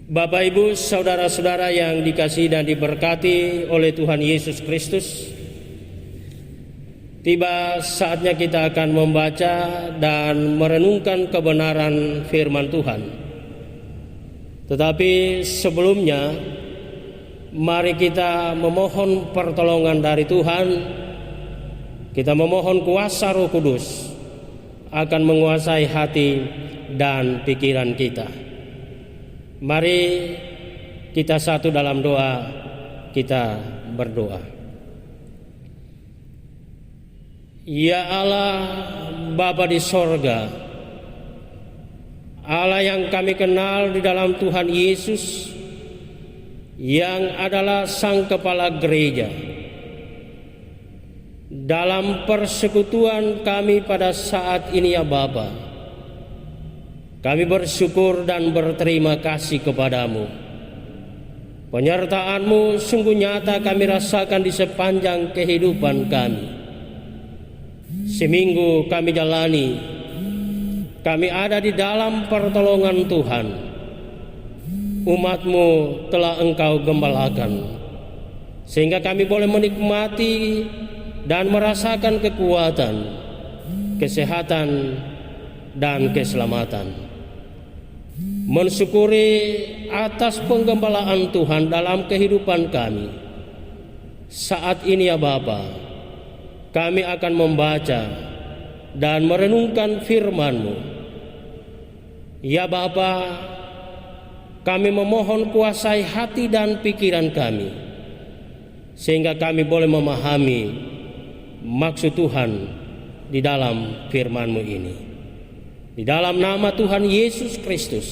Bapak, Ibu, saudara-saudara yang dikasihi dan diberkati oleh Tuhan Yesus Kristus, tiba saatnya kita akan membaca dan merenungkan kebenaran firman Tuhan. Tetapi sebelumnya, mari kita memohon pertolongan dari Tuhan. Kita memohon kuasa Roh Kudus akan menguasai hati dan pikiran kita. Mari kita satu dalam doa, kita berdoa. Ya Allah, Bapa di sorga, Allah yang kami kenal di dalam Tuhan Yesus, yang adalah Sang Kepala Gereja. Dalam persekutuan kami pada saat ini ya Bapa, kami bersyukur dan berterima kasih kepadamu. Penyertaan-Mu sungguh nyata kami rasakan di sepanjang kehidupan kami. Seminggu kami jalani, kami ada di dalam pertolongan Tuhan. Umat-Mu telah Engkau gembalakan, sehingga kami boleh menikmati dan merasakan kekuatan, kesehatan, dan keselamatan. Mensyukuri atas penggembalaan Tuhan dalam kehidupan kami. Saat ini ya Bapa, kami akan membaca dan merenungkan firman-Mu. Ya Bapa, kami memohon kuasai hati dan pikiran kami, sehingga kami boleh memahami maksud Tuhan di dalam firman-Mu ini. Di dalam nama Tuhan Yesus Kristus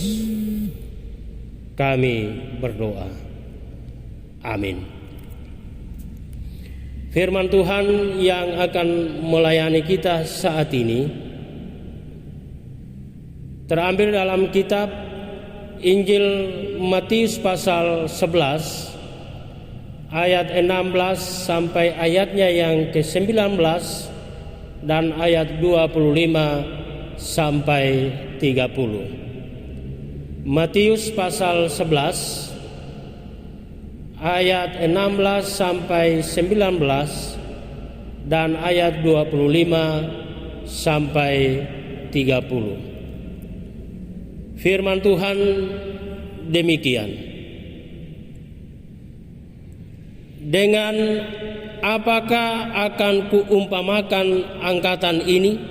kami berdoa. Amin. Firman Tuhan yang akan melayani kita saat ini terambil dalam kitab Injil Matius pasal 11 ayat 16 sampai ayatnya yang ke-19 dan ayat 25 sampai 30. Matius pasal 11 ayat 16 sampai 19 dan ayat 25 sampai 30. Firman Tuhan demikian. Dengan apakah akan kuumpamakan angkatan ini?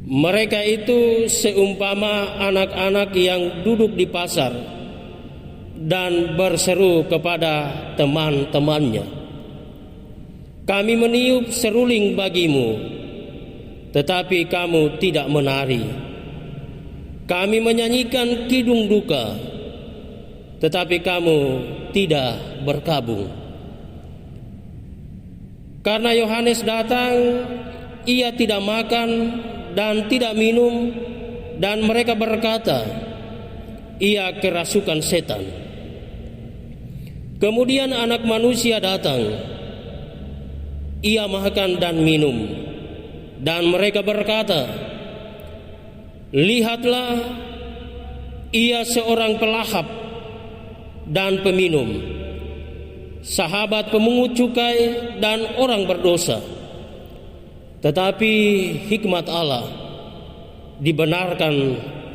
Mereka itu seumpama anak-anak yang duduk di pasar dan berseru kepada teman-temannya, "Kami meniup seruling bagimu, tetapi kamu tidak menari. Kami menyanyikan kidung duka, tetapi kamu tidak berkabung." Karena Yohanes datang, ia tidak makan dan tidak minum, dan mereka berkata, "Ia kerasukan setan." Kemudian Anak Manusia datang, ia makan dan minum, dan mereka berkata, "Lihatlah, ia seorang pelahap dan peminum, sahabat pemungut cukai dan orang berdosa." Tetapi hikmat Allah dibenarkan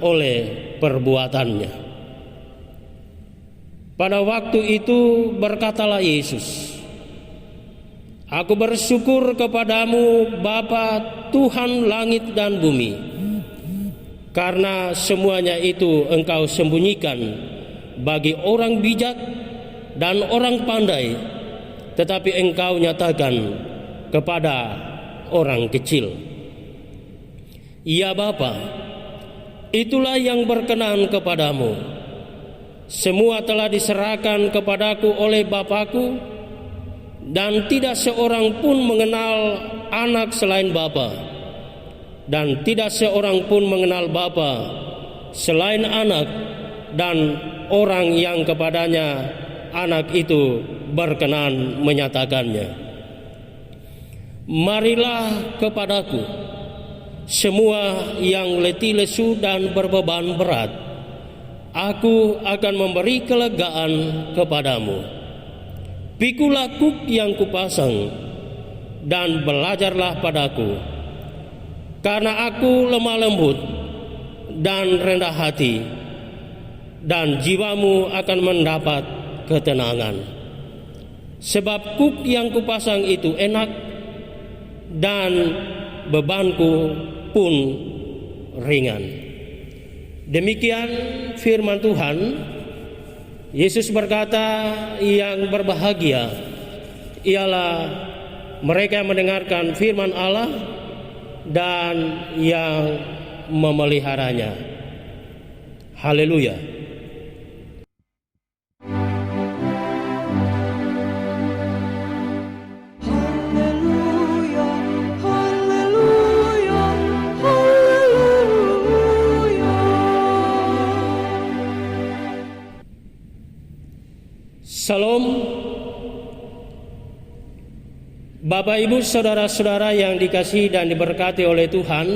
oleh perbuatannya. Pada waktu itu berkatalah Yesus, "Aku bersyukur kepadamu Bapa Tuhan langit dan bumi, karena semuanya itu Engkau sembunyikan bagi orang bijak dan orang pandai, tetapi Engkau nyatakan kepada orang kecil. Ya Bapa, itulah yang berkenan kepadamu. Semua telah diserahkan kepadaku oleh Bapakku, dan tidak seorang pun mengenal anak selain Bapa, dan tidak seorang pun mengenal Bapa selain anak dan orang yang kepadanya anak itu berkenan menyatakannya. Marilah kepadaku, semua yang letih lesu dan berbeban berat, Aku akan memberi kelegaan kepadamu. Pikulah kuk yang kupasang dan belajarlah padaku, karena aku lemah lembut dan rendah hati, dan jiwamu akan mendapat ketenangan. Sebab kuk yang kupasang itu enak dan bebanku pun ringan. Demikian firman Tuhan. Yesus berkata, yang berbahagia ialah mereka yang mendengarkan firman Allah dan yang memeliharanya. Haleluya. Salam. Bapak, Ibu, saudara-saudara yang dikasihi dan diberkati oleh Tuhan,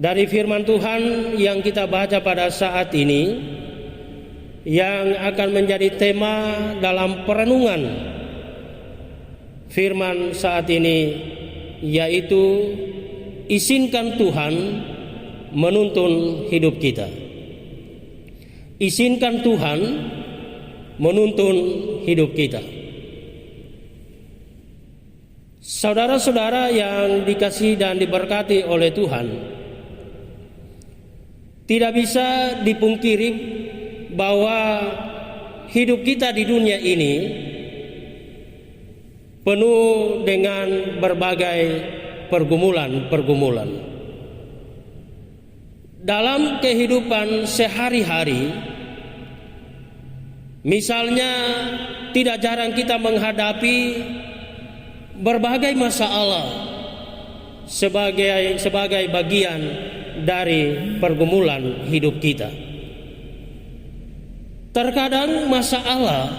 dari firman Tuhan yang kita baca pada saat ini, yang akan menjadi tema dalam perenungan firman saat ini, yaitu izinkan Tuhan menuntun hidup kita. Izinkan Tuhan menuntun hidup kita. Saudara-saudara yang dikasihi dan diberkati oleh Tuhan, tidak bisa dipungkiri bahwa hidup kita di dunia ini penuh dengan berbagai pergumulan-pergumulan. Dalam kehidupan sehari-hari, misalnya, tidak jarang kita menghadapi berbagai masalah sebagai bagian dari pergumulan hidup kita. Terkadang masalah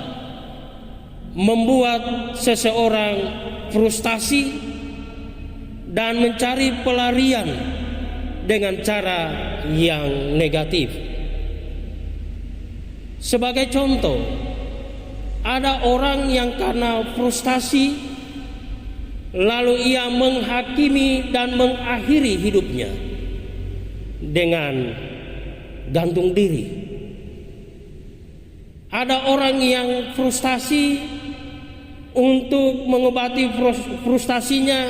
membuat seseorang frustasi dan mencari pelarian dengan cara yang negatif. Sebagai contoh, ada orang yang karena frustasi lalu ia menghakimi dan mengakhiri hidupnya dengan gantung diri. Ada orang yang frustasi, untuk mengobati frustasinya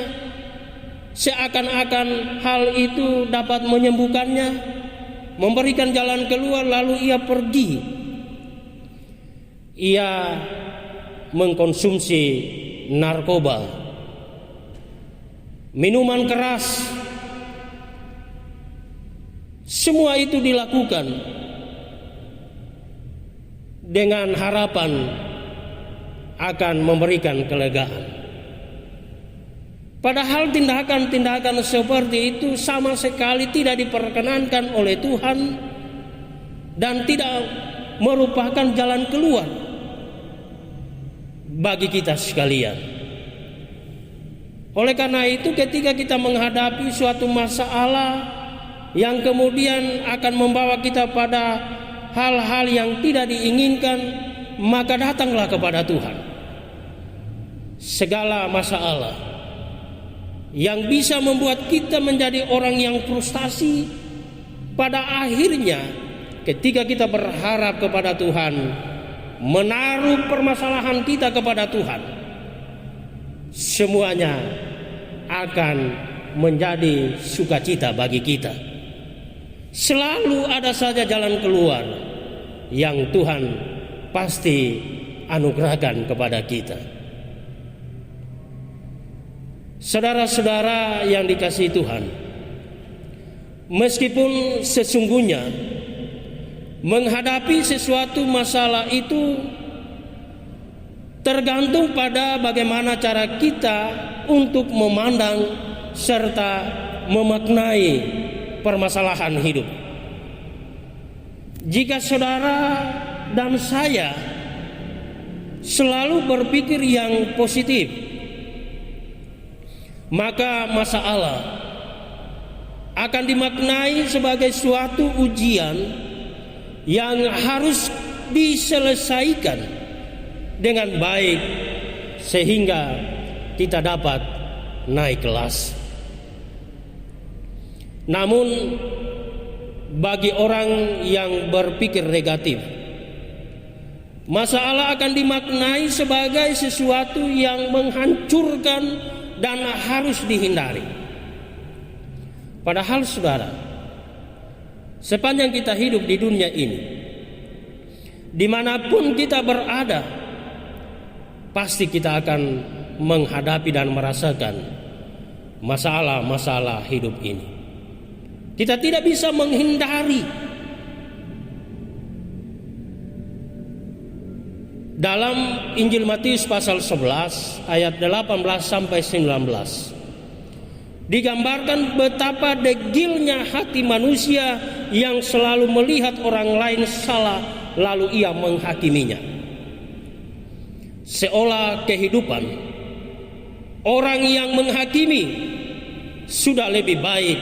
seakan-akan hal itu dapat menyembuhkannya, memberikan jalan keluar, lalu ia pergi. Ia mengkonsumsi narkoba, minuman keras. Semua itu dilakukan dengan harapan akan memberikan kelegaan. Padahal tindakan-tindakan seperti itu sama sekali tidak diperkenankan oleh Tuhan dan tidak merupakan jalan keluar bagi kita sekalian. Oleh karena itu, ketika kita menghadapi suatu masalah yang kemudian akan membawa kita pada hal-hal yang tidak diinginkan, maka datanglah kepada Tuhan. Segala masalah yang bisa membuat kita menjadi orang yang frustasi, pada akhirnya ketika kita berharap kepada Tuhan, menaruh permasalahan kita kepada Tuhan, semuanya akan menjadi sukacita bagi kita. Selalu ada saja jalan keluar yang Tuhan pasti anugerahkan kepada kita. Saudara-saudara yang dikasihi Tuhan, meskipun sesungguhnya menghadapi sesuatu masalah itu tergantung pada bagaimana cara kita untuk memandang serta memaknai permasalahan hidup. Jika saudara dan saya selalu berpikir yang positif, maka masalah akan dimaknai sebagai suatu ujian yang harus diselesaikan dengan baik sehingga kita dapat naik kelas. Namun bagi orang yang berpikir negatif, masalah akan dimaknai sebagai sesuatu yang menghancurkan dan harus dihindari. Padahal saudara, sepanjang kita hidup di dunia ini, dimanapun kita berada, pasti kita akan menghadapi dan merasakan masalah-masalah hidup ini. Kita tidak bisa menghindari. Dalam Injil Matius pasal 11 ayat 18 sampai 19 digambarkan betapa degilnya hati manusia yang selalu melihat orang lain salah lalu ia menghakiminya. Seolah kehidupan orang yang menghakimi sudah lebih baik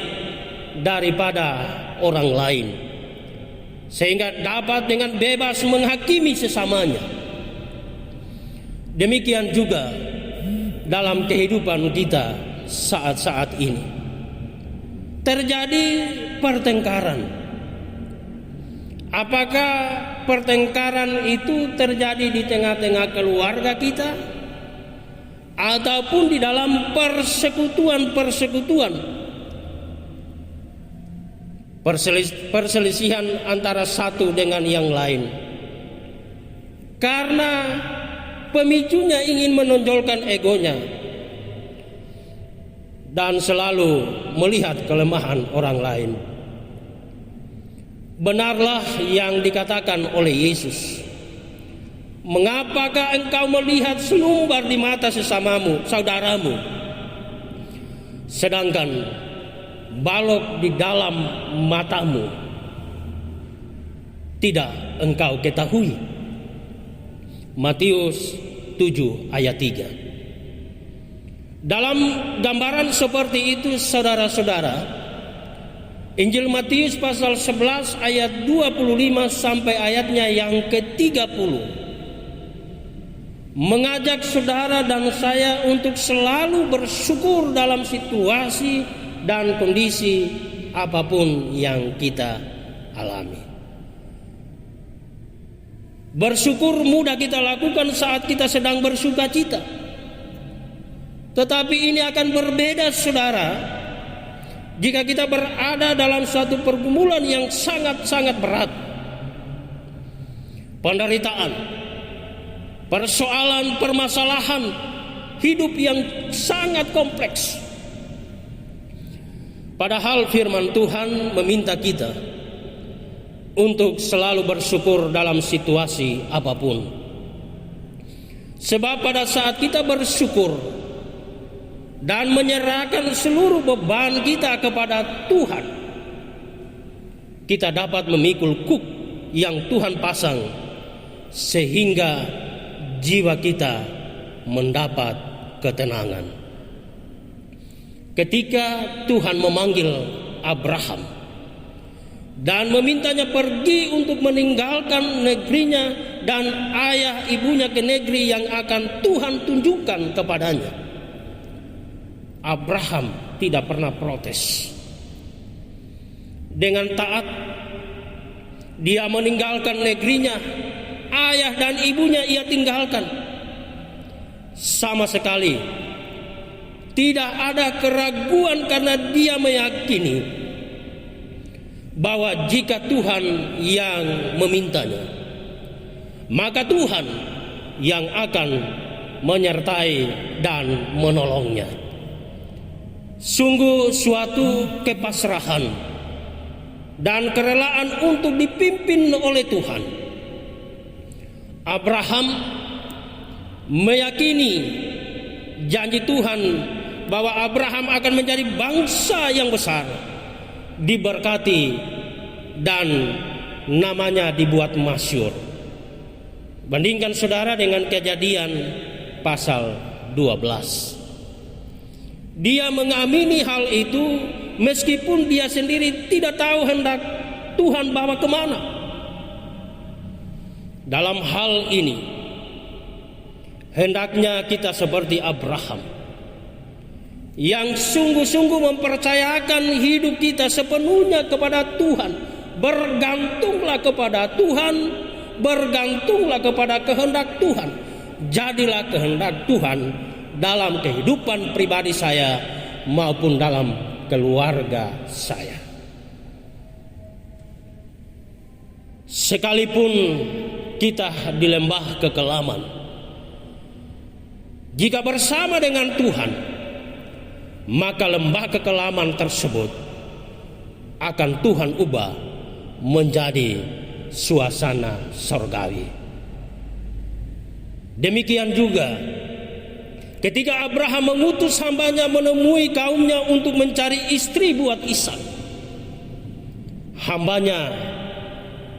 daripada orang lain, sehingga dapat dengan bebas menghakimi sesamanya. Demikian juga dalam kehidupan kita saat-saat ini terjadi pertengkaran. Apakah pertengkaran itu terjadi di tengah-tengah keluarga kita ataupun di dalam persekutuan perselisihan antara satu dengan yang lain? Karena pemicunya ingin menonjolkan egonya dan selalu melihat kelemahan orang lain. Benarlah yang dikatakan oleh Yesus, "Mengapakah engkau melihat selumbar di mata sesamamu, saudaramu, sedangkan balok di dalam matamu tidak engkau ketahui?" Matius 7 ayat 3. Dalam gambaran seperti itu saudara-saudara, Injil Matius pasal 11 ayat 25 sampai ayatnya yang ke-30 mengajak saudara dan saya untuk selalu bersyukur dalam situasi dan kondisi apapun yang kita alami. Bersyukur mudah kita lakukan saat kita sedang bersuka cita, tetapi ini akan berbeda saudara jika kita berada dalam suatu pergumulan yang sangat-sangat berat. Penderitaan, persoalan, permasalahan hidup yang sangat kompleks. Padahal firman Tuhan meminta kita untuk selalu bersyukur dalam situasi apapun. Sebab pada saat kita bersyukur dan menyerahkan seluruh beban kita kepada Tuhan, kita dapat memikul kuk yang Tuhan pasang sehingga jiwa kita mendapat ketenangan. Ketika Tuhan memanggil Abraham dan memintanya pergi untuk meninggalkan negerinya dan ayah ibunya ke negeri yang akan Tuhan tunjukkan kepadanya, Abraham tidak pernah protes. Dengan taat dia meninggalkan negerinya, ayah dan ibunya ia tinggalkan. Sama sekali tidak ada keraguan karena dia meyakini bahwa jika Tuhan yang memintanya, maka Tuhan yang akan menyertai dan menolongnya. Sungguh suatu kepasrahan dan kerelaan untuk dipimpin oleh Tuhan. Abraham meyakini janji Tuhan bahwa Abraham akan menjadi bangsa yang besar, diberkati dan namanya dibuat masyhur. Bandingkan saudara dengan Kejadian pasal 12. Dia mengamini hal itu meskipun dia sendiri tidak tahu hendak Tuhan bawa kemana. Dalam hal ini hendaknya kita seperti Abraham yang sungguh-sungguh mempercayakan hidup kita sepenuhnya kepada Tuhan. Bergantunglah kepada Tuhan, bergantunglah kepada kehendak Tuhan. Jadilah kehendak Tuhan dalam kehidupan pribadi saya maupun dalam keluarga saya. Sekalipun kita di lembah kekelaman, jika bersama dengan Tuhan, maka lembah kekelaman tersebut akan Tuhan ubah menjadi suasana surgawi. Demikian juga ketika Abraham mengutus hambanya menemui kaumnya untuk mencari istri buat Ishak, hambanya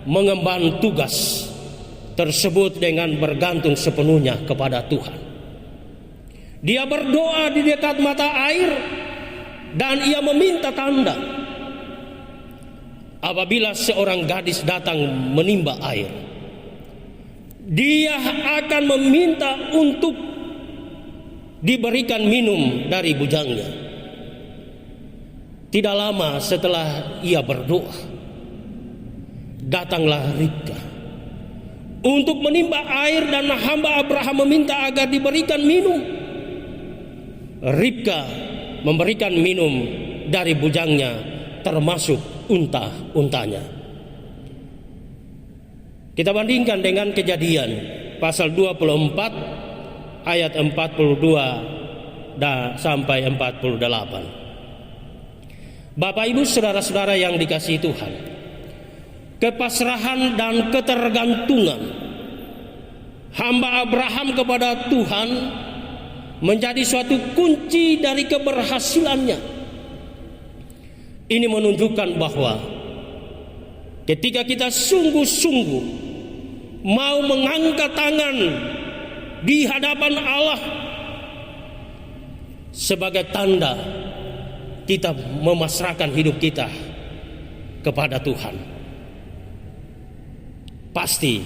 mengemban tugas tersebut dengan bergantung sepenuhnya kepada Tuhan. Dia berdoa di dekat mata air dan ia meminta tanda. Apabila seorang gadis datang menimba air, dia akan meminta untuk diberikan minum dari bujangnya. Tidak lama setelah ia berdoa, datanglah Ribka untuk menimba air dan hamba Abraham meminta agar diberikan minum. Ribka memberikan minum dari bujangnya, termasuk unta-untanya. Kita bandingkan dengan Kejadian pasal 24 ayat 42 sampai 48. Bapak Ibu saudara-saudara yang dikasihi Tuhan, kepasrahan dan ketergantungan hamba Abraham kepada Tuhan menjadi suatu kunci dari keberhasilannya. Ini menunjukkan bahwa ketika kita sungguh-sungguh mau mengangkat tangan di hadapan Allah sebagai tanda kita memasrahkan hidup kita kepada Tuhan, pasti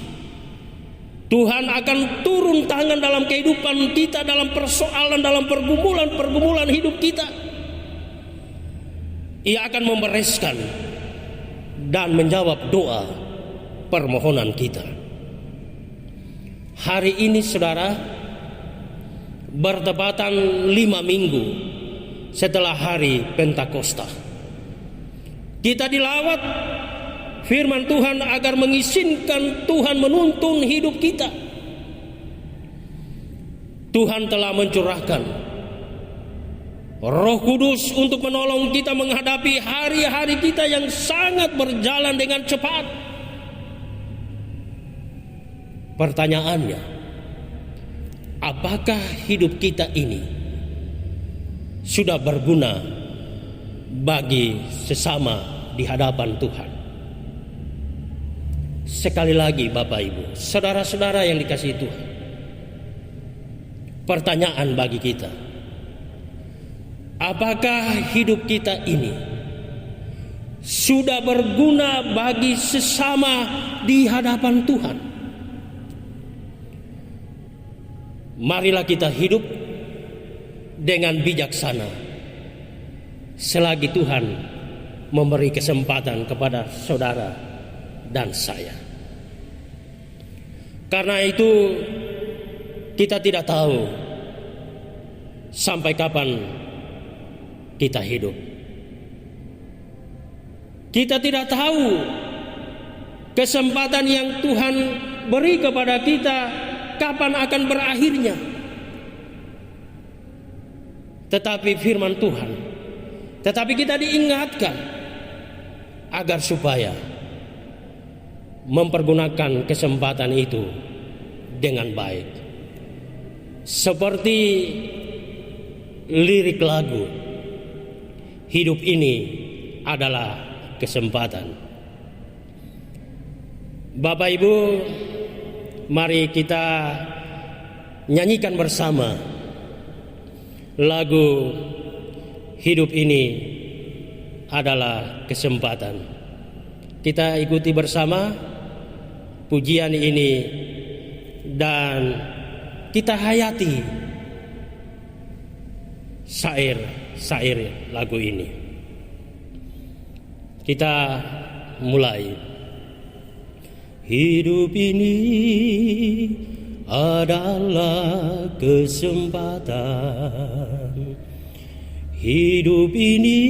Tuhan akan turun tangan dalam kehidupan kita, dalam persoalan, dalam pergumulan hidup kita. Ia akan membereskan dan menjawab doa permohonan kita. Hari ini saudara, bertepatan 5 minggu setelah hari Pentakosta, kita dilawat firman Tuhan agar mengizinkan Tuhan menuntun hidup kita. Tuhan telah mencurahkan Roh Kudus untuk menolong kita menghadapi hari-hari kita yang sangat berjalan dengan cepat. Pertanyaannya, apakah hidup kita ini sudah berguna bagi sesama di hadapan Tuhan? Sekali lagi Bapak Ibu, saudara-saudara yang dikasihi Tuhan, pertanyaan bagi kita, apakah hidup kita ini sudah berguna bagi sesama di hadapan Tuhan? Marilah kita hidup dengan bijaksana selagi Tuhan memberi kesempatan kepada saudara dan saya. Karena itu kita tidak tahu sampai kapan kita hidup. Kita tidak tahu kesempatan yang Tuhan beri kepada kita kapan akan berakhirnya. Tetapi firman Tuhan, tetapi kita diingatkan agar supaya mempergunakan kesempatan itu dengan baik. Seperti lirik lagu, hidup ini adalah kesempatan. Bapak Ibu, mari kita nyanyikan bersama lagu hidup ini adalah kesempatan. Kita ikuti bersama pujian ini dan kita hayati syair lagu ini. Kita mulai. Hidup ini adalah kesempatan. Hidup ini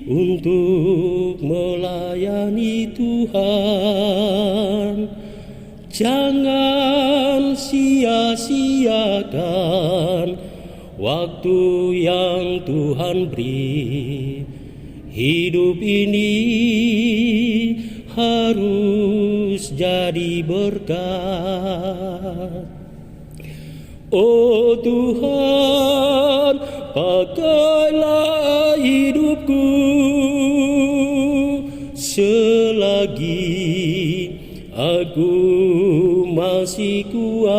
untuk melayani Tuhan. Jangan sia-siakan waktu yang Tuhan beri. Hidup ini harus jadi berkat. Oh Tuhan, pakailah hidupku selagi aku masih kuat.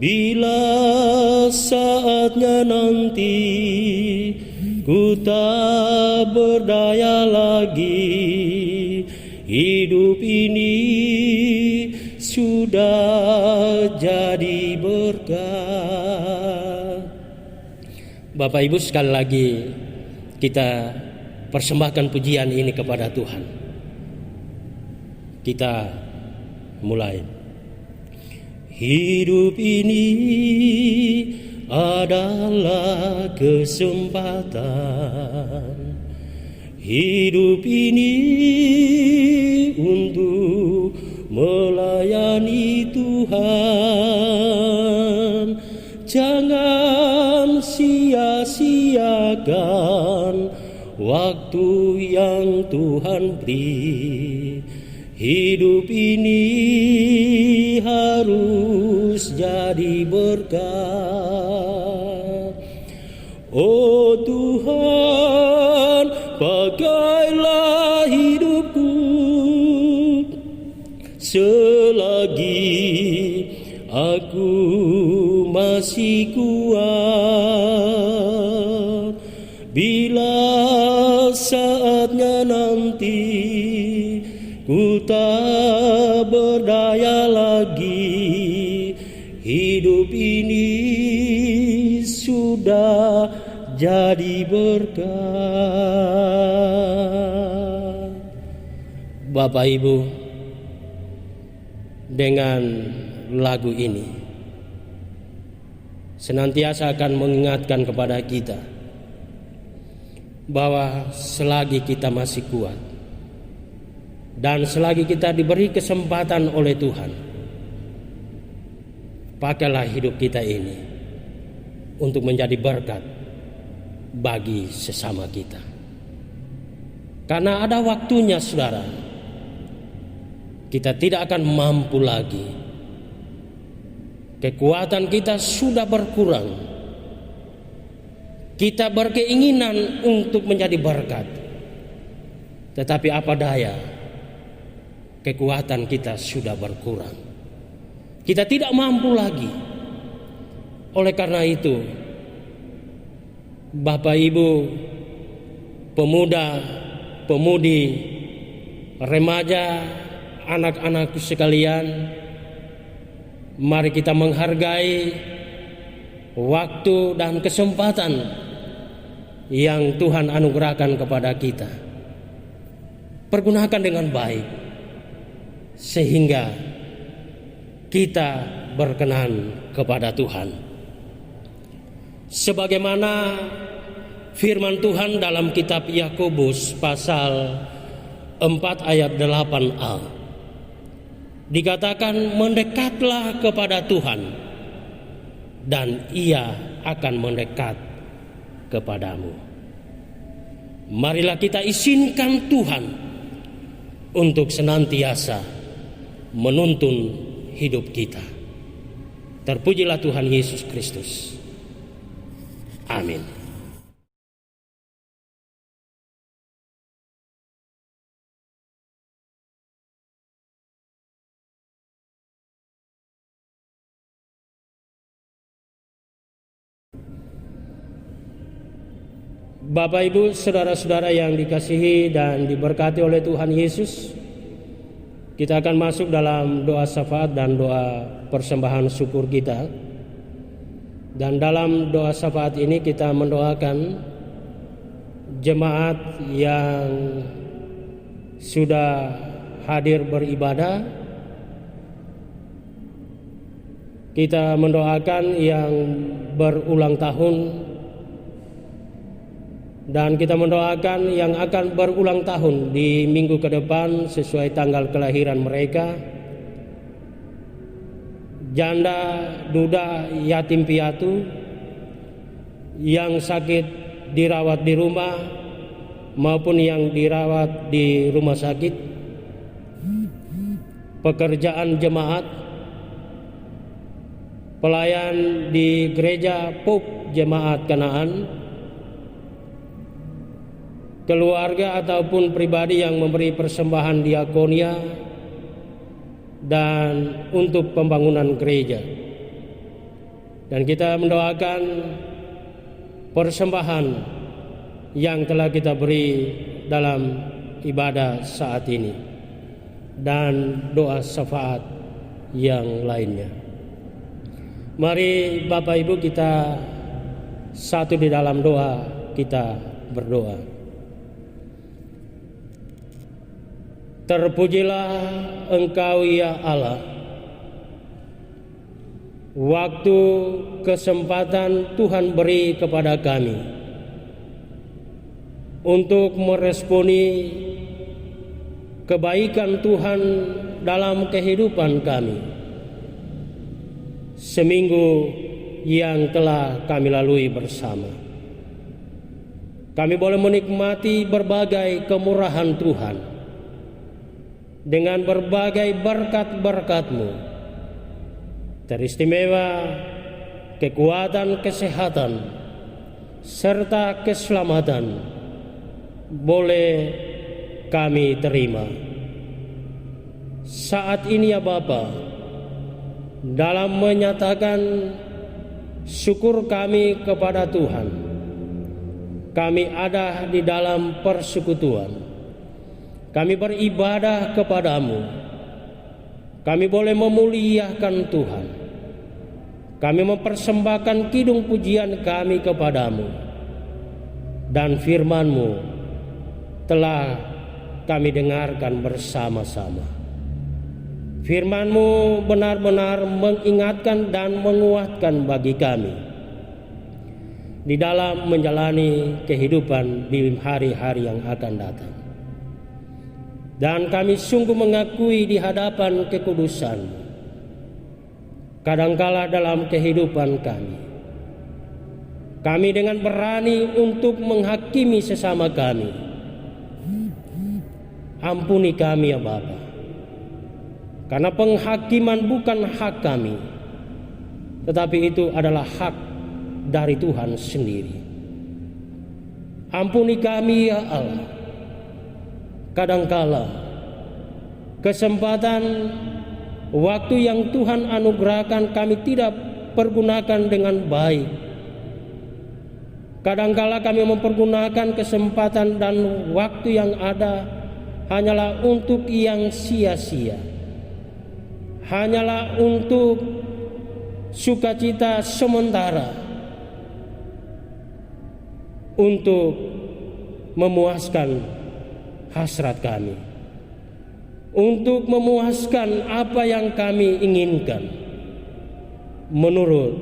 Bila saatnya nanti ku tak berdaya lagi, hidup ini sudah jadi berkat. Bapak Ibu, sekali lagi kita persembahkan pujian ini kepada Tuhan. Kita mulai. Hidup ini adalah kesempatan. Hidup ini untuk melayani Tuhan. Jangan sia-siakan waktu yang Tuhan beri. Hidup ini harus jadi berkat. Oh Tuhan, pakailah hidupku selagi aku masih kuat. Bila saatnya nanti ku tak berdaya lagi, hidup ini sudah jadi berkat. Bapak Ibu, dengan lagu ini senantiasa akan mengingatkan kepada kita bahwa selagi kita masih kuat dan selagi kita diberi kesempatan oleh Tuhan, pakailah hidup kita ini untuk menjadi berkat bagi sesama kita. Karena ada waktunya, saudara, kita tidak akan mampu lagi. Kekuatan kita sudah berkurang. Kita berkeinginan untuk menjadi berkat, tetapi apa daya, kekuatan kita sudah berkurang. Kita tidak mampu lagi. Oleh karena itu, Bapak Ibu, pemuda, pemudi, remaja, anak-anakku sekalian, mari kita menghargai waktu dan kesempatan yang Tuhan anugerahkan kepada kita. Pergunakan dengan baik sehingga kita berkenan kepada Tuhan. Sebagaimana firman Tuhan dalam kitab Yakobus pasal 4 ayat 8a, dikatakan, mendekatlah kepada Tuhan dan Ia akan mendekat kepadamu. Marilah kita izinkan Tuhan untuk senantiasa menuntun hidup kita. Terpujilah Tuhan Yesus Kristus. Amin. Bapak, Ibu, saudara-saudara yang dikasihi dan diberkati oleh Tuhan Yesus, kita akan masuk dalam doa syafaat dan doa persembahan syukur kita. Dan dalam doa syafaat ini kita mendoakan jemaat yang sudah hadir beribadah. Kita mendoakan yang berulang tahun, dan kita mendoakan yang akan berulang tahun di minggu ke depan sesuai tanggal kelahiran mereka. Janda, duda, yatim piatu yang sakit dirawat di rumah maupun yang dirawat di rumah sakit, pekerjaan jemaat, pelayan di gereja PUK Jemaat Kanaan, keluarga ataupun pribadi yang memberi persembahan diakonia dan untuk pembangunan gereja. Dan kita mendoakan persembahan yang telah kita beri dalam ibadah saat ini dan doa syafaat yang lainnya. Mari Bapak Ibu kita satu di dalam doa, kita berdoa. Terpujilah Engkau ya Allah. Waktu kesempatan Tuhan beri kepada kami untuk meresponi kebaikan Tuhan dalam kehidupan kami seminggu yang telah kami lalui bersama. Kami boleh menikmati berbagai kemurahan Tuhan dengan berbagai berkat-berkat-Mu, teristimewa kekuatan, kesehatan, serta keselamatan boleh kami terima. Saat ini ya Bapa, dalam menyatakan syukur kami kepada Tuhan, kami ada di dalam persekutuan. Kami beribadah kepadamu. Kami boleh memuliakan Tuhan. Kami mempersembahkan kidung pujian kami kepadamu. Dan firman-Mu telah kami dengarkan bersama-sama. Firman-Mu benar-benar mengingatkan dan menguatkan bagi kami di dalam menjalani kehidupan di hari-hari yang akan datang. Dan kami sungguh mengakui di hadapan kekudusan, kadangkala dalam kehidupan kami dengan berani untuk menghakimi sesama kami. Ampuni kami ya Bapa, karena penghakiman bukan hak kami, tetapi itu adalah hak dari Tuhan sendiri. Ampuni kami ya Allah. Kadangkala kesempatan waktu yang Tuhan anugerahkan kami tidak pergunakan dengan baik. Kadangkala kami mempergunakan kesempatan dan waktu yang ada hanyalah untuk yang sia-sia, hanyalah untuk sukacita sementara, untuk memuaskan hasrat kami, untuk memuaskan apa yang kami inginkan menurut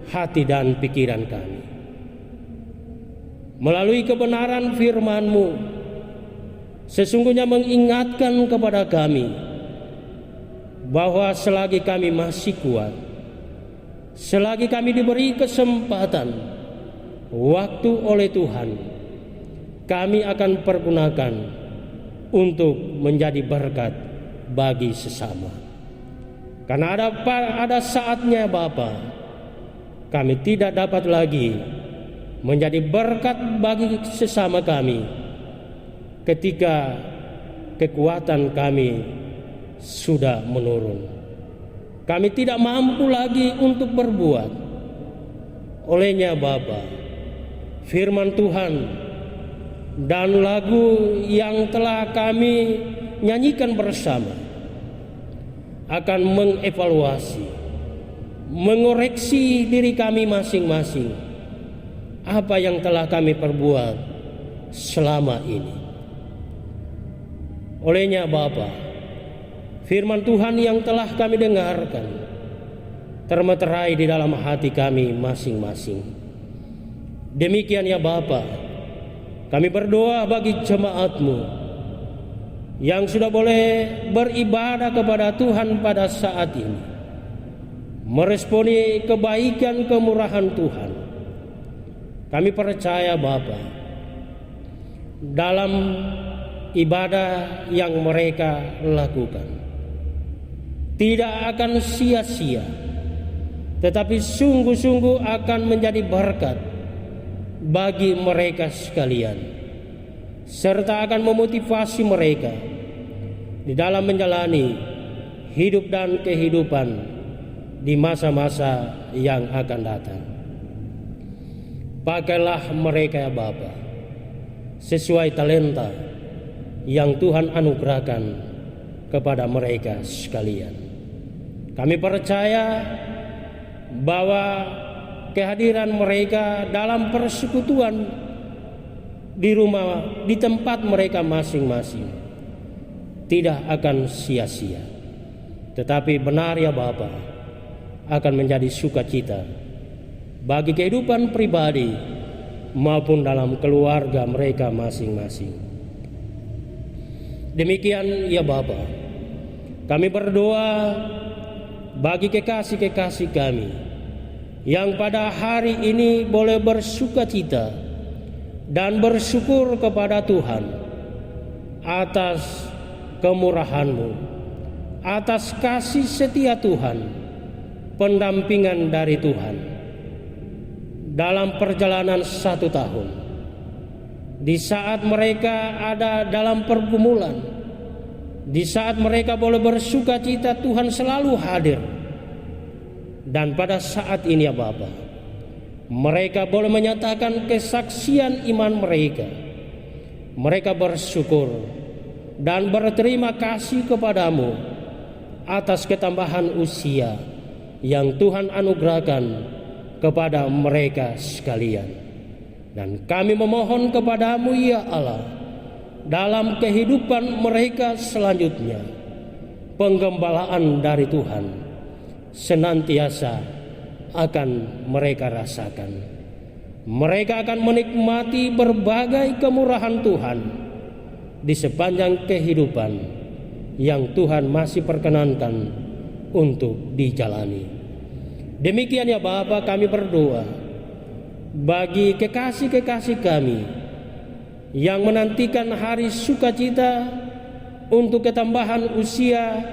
hati dan pikiran kami. Melalui kebenaran firman-Mu sesungguhnya mengingatkan kepada kami bahwa selagi kami masih kuat, selagi kami diberi kesempatan waktu oleh Tuhan, kami akan pergunakan untuk menjadi berkat bagi sesama. Karena ada saatnya Bapa, kami tidak dapat lagi menjadi berkat bagi sesama kami ketika kekuatan kami sudah menurun. Kami tidak mampu lagi untuk berbuat. Olehnya Bapa, firman Tuhan dan lagu yang telah kami nyanyikan bersama akan mengevaluasi, mengoreksi diri kami masing-masing, apa yang telah kami perbuat selama ini. Olehnya Bapa, firman Tuhan yang telah kami dengarkan termeterai di dalam hati kami masing-masing. Demikian ya Bapa, kami berdoa bagi jemaat-Mu yang sudah boleh beribadah kepada Tuhan pada saat ini, meresponi kebaikan kemurahan Tuhan. Kami percaya Bapa, dalam ibadah yang mereka lakukan tidak akan sia-sia, tetapi sungguh-sungguh akan menjadi berkat bagi mereka sekalian, serta akan memotivasi mereka di dalam menjalani hidup dan kehidupan di masa-masa yang akan datang. Pakailah mereka ya Bapa sesuai talenta yang Tuhan anugerahkan kepada mereka sekalian. Kami percaya bahwa kehadiran mereka dalam persekutuan di rumah, di tempat mereka masing-masing tidak akan sia-sia, tetapi benar ya Bapa, akan menjadi sukacita bagi kehidupan pribadi maupun dalam keluarga mereka masing-masing. Demikian ya Bapa, kami berdoa bagi kekasih-kekasih kami yang pada hari ini boleh bersukacita dan bersyukur kepada Tuhan atas kemurahan-Mu, atas kasih setia Tuhan, pendampingan dari Tuhan dalam perjalanan 1 tahun. Di saat mereka ada dalam pergumulan, di saat mereka boleh bersukacita, Tuhan selalu hadir. Dan pada saat ini ya Bapa, mereka boleh menyatakan kesaksian iman mereka. Mereka bersyukur dan berterima kasih kepada-Mu atas ketambahan usia yang Tuhan anugerahkan kepada mereka sekalian. Dan kami memohon kepada-Mu ya Allah, dalam kehidupan mereka selanjutnya, penggembalaan dari Tuhan senantiasa akan mereka rasakan. Mereka akan menikmati berbagai kemurahan Tuhan di sepanjang kehidupan yang Tuhan masih perkenankan untuk dijalani. Demikian ya Bapa, kami berdoa bagi kekasih-kekasih kami yang menantikan hari sukacita untuk ketambahan usia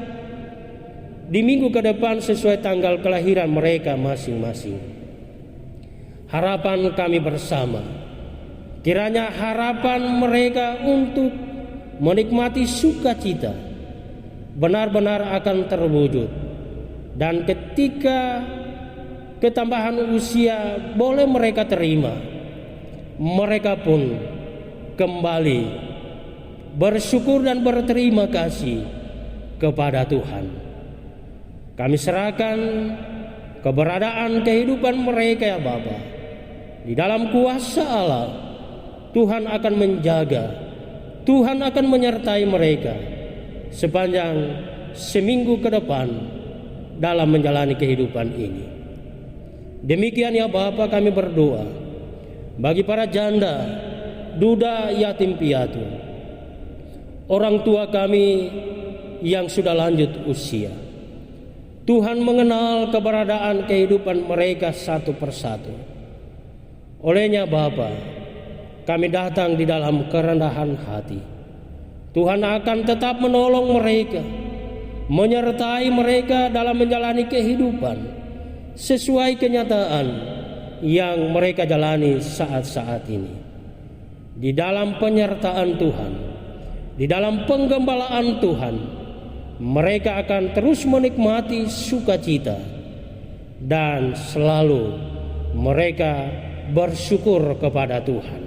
di minggu ke depan sesuai tanggal kelahiran mereka masing-masing. Harapan kami bersama, kiranya harapan mereka untuk menikmati sukacita benar-benar akan terwujud, dan ketika ketambahan usia boleh mereka terima, mereka pun kembali bersyukur dan berterima kasih kepada Tuhan. Kami serahkan keberadaan kehidupan mereka ya Bapa di dalam kuasa Allah. Tuhan akan menjaga, Tuhan akan menyertai mereka sepanjang seminggu ke depan dalam menjalani kehidupan ini. Demikian ya Bapa, kami berdoa bagi para janda, duda, yatim piatu, orang tua kami yang sudah lanjut usia. Tuhan mengenal keberadaan kehidupan mereka satu persatu. Olehnya Bapa, kami datang di dalam kerendahan hati. Tuhan akan tetap menolong mereka, menyertai mereka dalam menjalani kehidupan sesuai kenyataan yang mereka jalani saat-saat ini. Di dalam penyertaan Tuhan, di dalam penggembalaan Tuhan, mereka akan terus menikmati sukacita, dan selalu mereka bersyukur kepada Tuhan.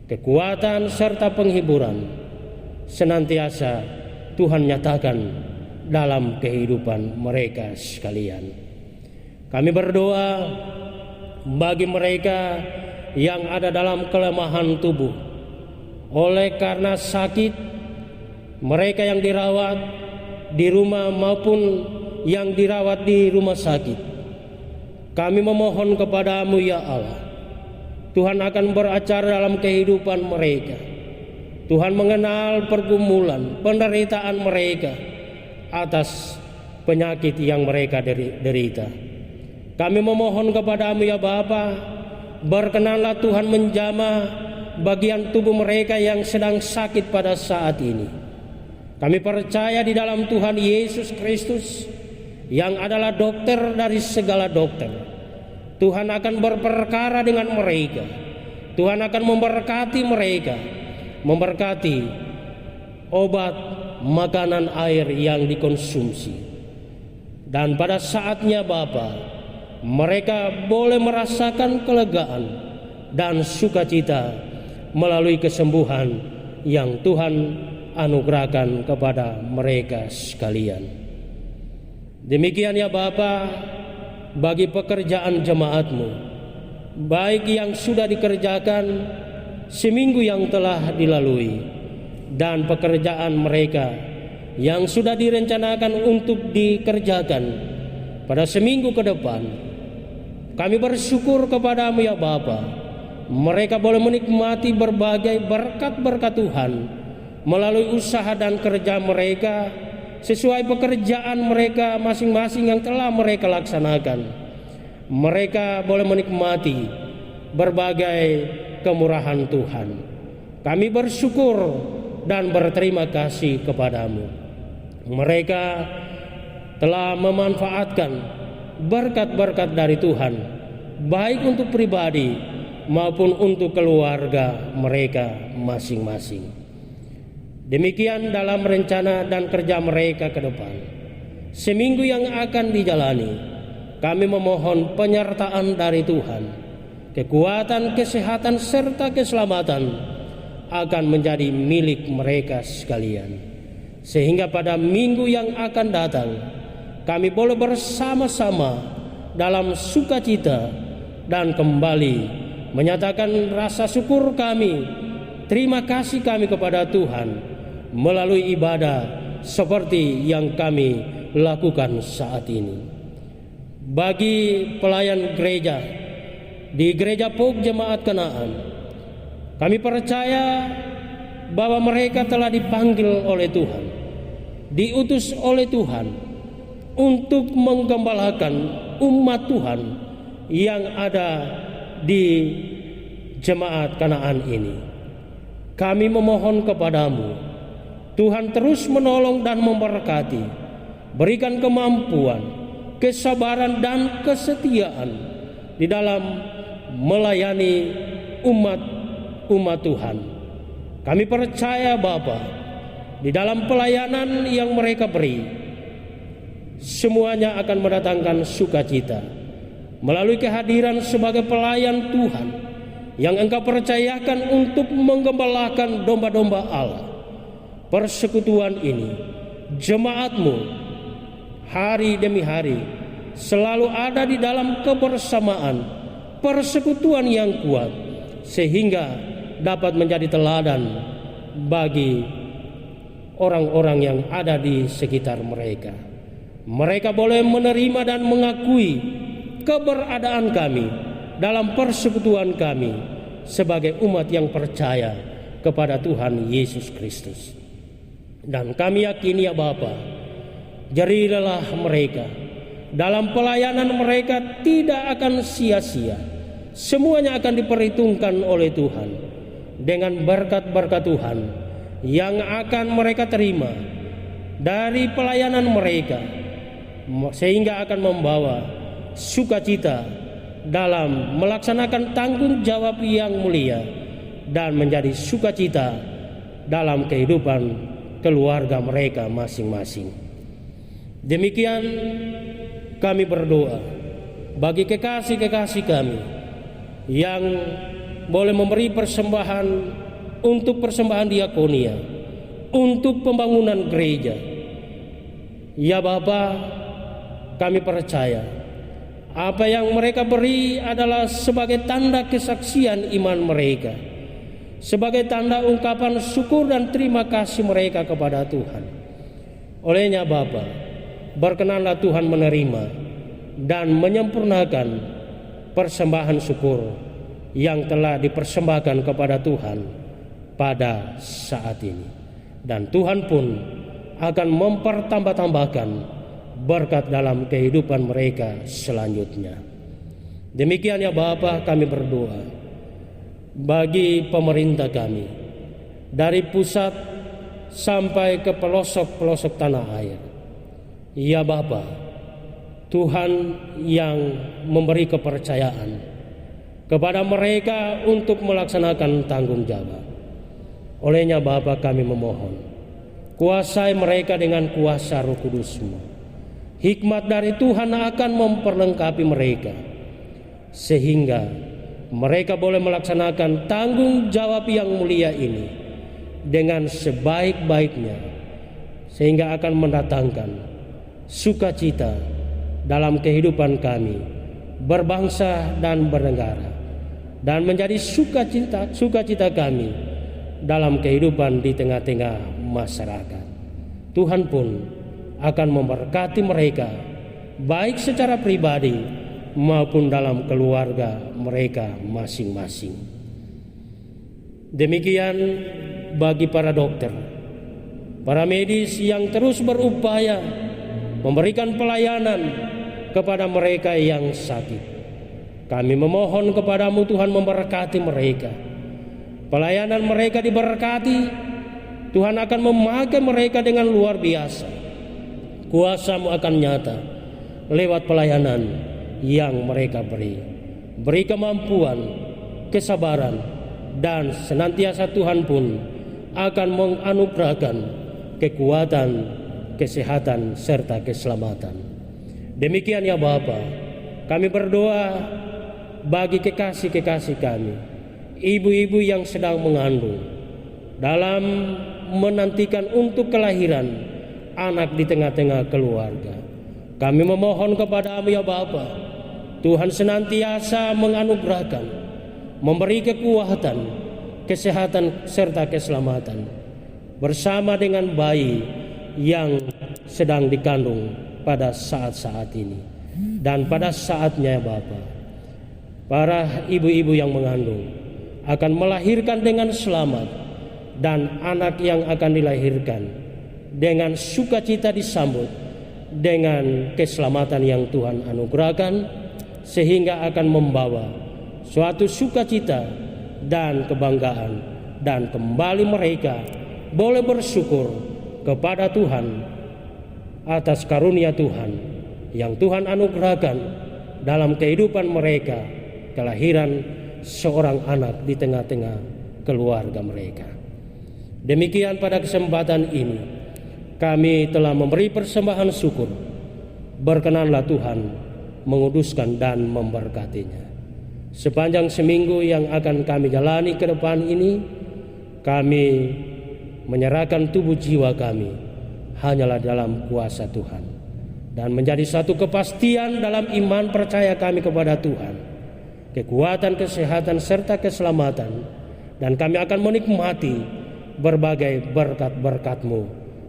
Kekuatan serta penghiburan senantiasa Tuhan nyatakan dalam kehidupan mereka sekalian. Kami berdoa bagi mereka yang ada dalam kelemahan tubuh oleh karena sakit, mereka yang dirawat di rumah maupun yang dirawat di rumah sakit. Kami memohon kepadamu ya Allah, Tuhan akan beracara dalam kehidupan mereka. Tuhan mengenal pergumulan, penderitaan mereka atas penyakit yang mereka derita. Kami memohon kepadamu ya Bapa, berkenanlah Tuhan menjamah bagian tubuh mereka yang sedang sakit pada saat ini. Kami percaya di dalam Tuhan Yesus Kristus yang adalah dokter dari segala dokter. Tuhan akan berperkara dengan mereka. Tuhan akan memberkati mereka, memberkati obat, makanan, air yang dikonsumsi. Dan pada saatnya Bapa, mereka boleh merasakan kelegaan dan sukacita melalui kesembuhan yang Tuhan anugerahkan kepada mereka sekalian. Demikian ya Bapa, bagi pekerjaan jemaat-Mu, baik yang sudah dikerjakan seminggu yang telah dilalui dan pekerjaan mereka yang sudah direncanakan untuk dikerjakan pada seminggu ke depan, kami bersyukur kepadamu ya Bapa, mereka boleh menikmati berbagai berkat-berkat Tuhan melalui usaha dan kerja mereka sesuai pekerjaan mereka masing-masing yang telah mereka laksanakan. Mereka boleh menikmati berbagai kemurahan Tuhan. Kami bersyukur dan berterima kasih kepadamu. Mereka telah memanfaatkan berkat-berkat dari Tuhan, baik untuk pribadi maupun untuk keluarga mereka masing-masing. Demikian dalam rencana dan kerja mereka ke depan. Seminggu yang akan dijalani, kami memohon penyertaan dari Tuhan. Kekuatan, kesehatan, serta keselamatan akan menjadi milik mereka sekalian. Sehingga pada minggu yang akan datang, kami boleh bersama-sama dalam sukacita dan kembali menyatakan rasa syukur kami, terima kasih kami kepada Tuhan melalui ibadah seperti yang kami lakukan saat ini. Bagi pelayan gereja di Gereja POG Jemaat Kanaan, kami percaya bahwa mereka telah dipanggil oleh Tuhan, diutus oleh Tuhan untuk menggembalakan umat Tuhan yang ada di Jemaat Kanaan ini. Kami memohon kepadamu, Tuhan terus menolong dan memberkati, berikan kemampuan, kesabaran dan kesetiaan di dalam melayani umat Tuhan. Kami percaya Bapa, di dalam pelayanan yang mereka beri, semuanya akan mendatangkan sukacita melalui kehadiran sebagai pelayan Tuhan yang Engkau percayakan untuk menggembalakan domba-domba Allah. Persekutuan ini, jemaat-Mu hari demi hari selalu ada di dalam kebersamaan, persekutuan yang kuat, sehingga dapat menjadi teladan bagi orang-orang yang ada di sekitar mereka. Mereka boleh menerima dan mengakui keberadaan kami dalam persekutuan kami sebagai umat yang percaya kepada Tuhan Yesus Kristus. Dan kami yakin ya Bapa, jadilah mereka dalam pelayanan mereka tidak akan sia-sia. Semuanya akan diperhitungkan oleh Tuhan dengan berkat-berkat Tuhan yang akan mereka terima dari pelayanan mereka, sehingga akan membawa sukacita dalam melaksanakan tanggung jawab yang mulia dan menjadi sukacita dalam kehidupan keluarga mereka masing-masing. Demikian kami berdoa bagi kekasih-kekasih kami yang boleh memberi persembahan untuk persembahan diakonia, untuk pembangunan gereja. Ya Bapa, kami percaya apa yang mereka beri adalah sebagai tanda kesaksian iman mereka, sebagai tanda ungkapan syukur dan terima kasih mereka kepada Tuhan. Olehnya Bapa, berkenanlah Tuhan menerima dan menyempurnakan persembahan syukur yang telah dipersembahkan kepada Tuhan pada saat ini. Dan Tuhan pun akan mempertambah-tambahkan berkat dalam kehidupan mereka selanjutnya. Demikian ya Bapa, kami berdoa bagi pemerintah kami, dari pusat sampai ke pelosok-pelosok tanah air. Ya Bapa, Tuhan yang memberi kepercayaan kepada mereka untuk melaksanakan tanggung jawab. Olehnya Bapa, kami memohon, kuasai mereka dengan kuasa Roh Kudus-Mu. Hikmat dari Tuhan akan memperlengkapi mereka, sehingga mereka boleh melaksanakan tanggung jawab yang mulia ini dengan sebaik-baiknya, sehingga akan mendatangkan sukacita dalam kehidupan kami berbangsa dan bernegara, dan menjadi sukacita kami dalam kehidupan di tengah-tengah masyarakat. Tuhan pun akan memberkati mereka, baik secara pribadi maupun dalam keluarga mereka masing-masing. Demikian bagi para dokter, para medis yang terus berupaya memberikan pelayanan kepada mereka yang sakit. Kami memohon kepadamu Tuhan, memberkati mereka. Pelayanan mereka diberkati, Tuhan akan memakai mereka dengan luar biasa. Kuasa-Mu akan nyata lewat pelayanan yang mereka beri. Beri kemampuan, kesabaran, dan senantiasa Tuhan pun akan menganugerahkan kekuatan, kesehatan, serta keselamatan. Demikian ya Bapa, kami berdoa bagi kekasih-kekasih kami, ibu-ibu yang sedang mengandung, dalam menantikan untuk kelahiran anak di tengah-tengah keluarga. Kami memohon kepada-Mu ya Bapa, Tuhan senantiasa menganugerahkan, memberi kekuatan, kesehatan serta keselamatan bersama dengan bayi yang sedang dikandung pada saat-saat ini. Dan pada saatnya ya Bapa, para ibu-ibu yang mengandung akan melahirkan dengan selamat, dan anak yang akan dilahirkan dengan sukacita disambut dengan keselamatan yang Tuhan anugerahkan, sehingga akan membawa suatu sukacita dan kebanggaan, dan kembali mereka boleh bersyukur kepada Tuhan atas karunia Tuhan yang Tuhan anugerahkan dalam kehidupan mereka, kelahiran seorang anak di tengah-tengah keluarga mereka. Demikian pada kesempatan ini kami telah memberi persembahan syukur. Berkenanlah Tuhan menguduskan dan memberkatinya. Sepanjang seminggu yang akan kami jalani ke depan ini, kami menyerahkan tubuh jiwa kami hanyalah dalam kuasa Tuhan, dan menjadi satu kepastian dalam iman percaya kami kepada Tuhan, kekuatan, kesehatan, serta keselamatan. Dan kami akan menikmati berbagai berkat-berkat-Mu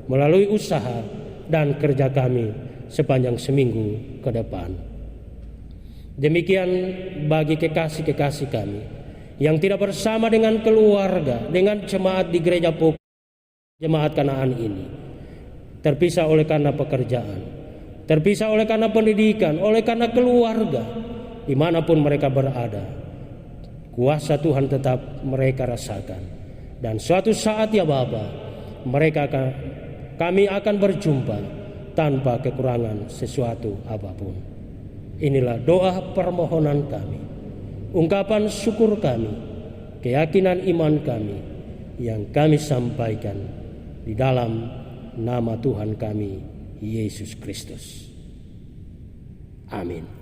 melalui usaha dan kerja kami sepanjang seminggu ke depan. Demikian bagi kekasih-kekasih kami yang tidak bersama dengan keluarga, dengan jemaat di gereja pokok jemaat Kanaan ini, terpisah oleh karena pekerjaan, terpisah oleh karena pendidikan, oleh karena keluarga, dimanapun mereka berada. Kuasa Tuhan tetap mereka rasakan, dan suatu saat ya Bapa, kami akan berjumpa tanpa kekurangan sesuatu apapun. Inilah doa permohonan kami, ungkapan syukur kami, keyakinan iman kami yang kami sampaikan di dalam nama Tuhan kami, Yesus Kristus. Amin.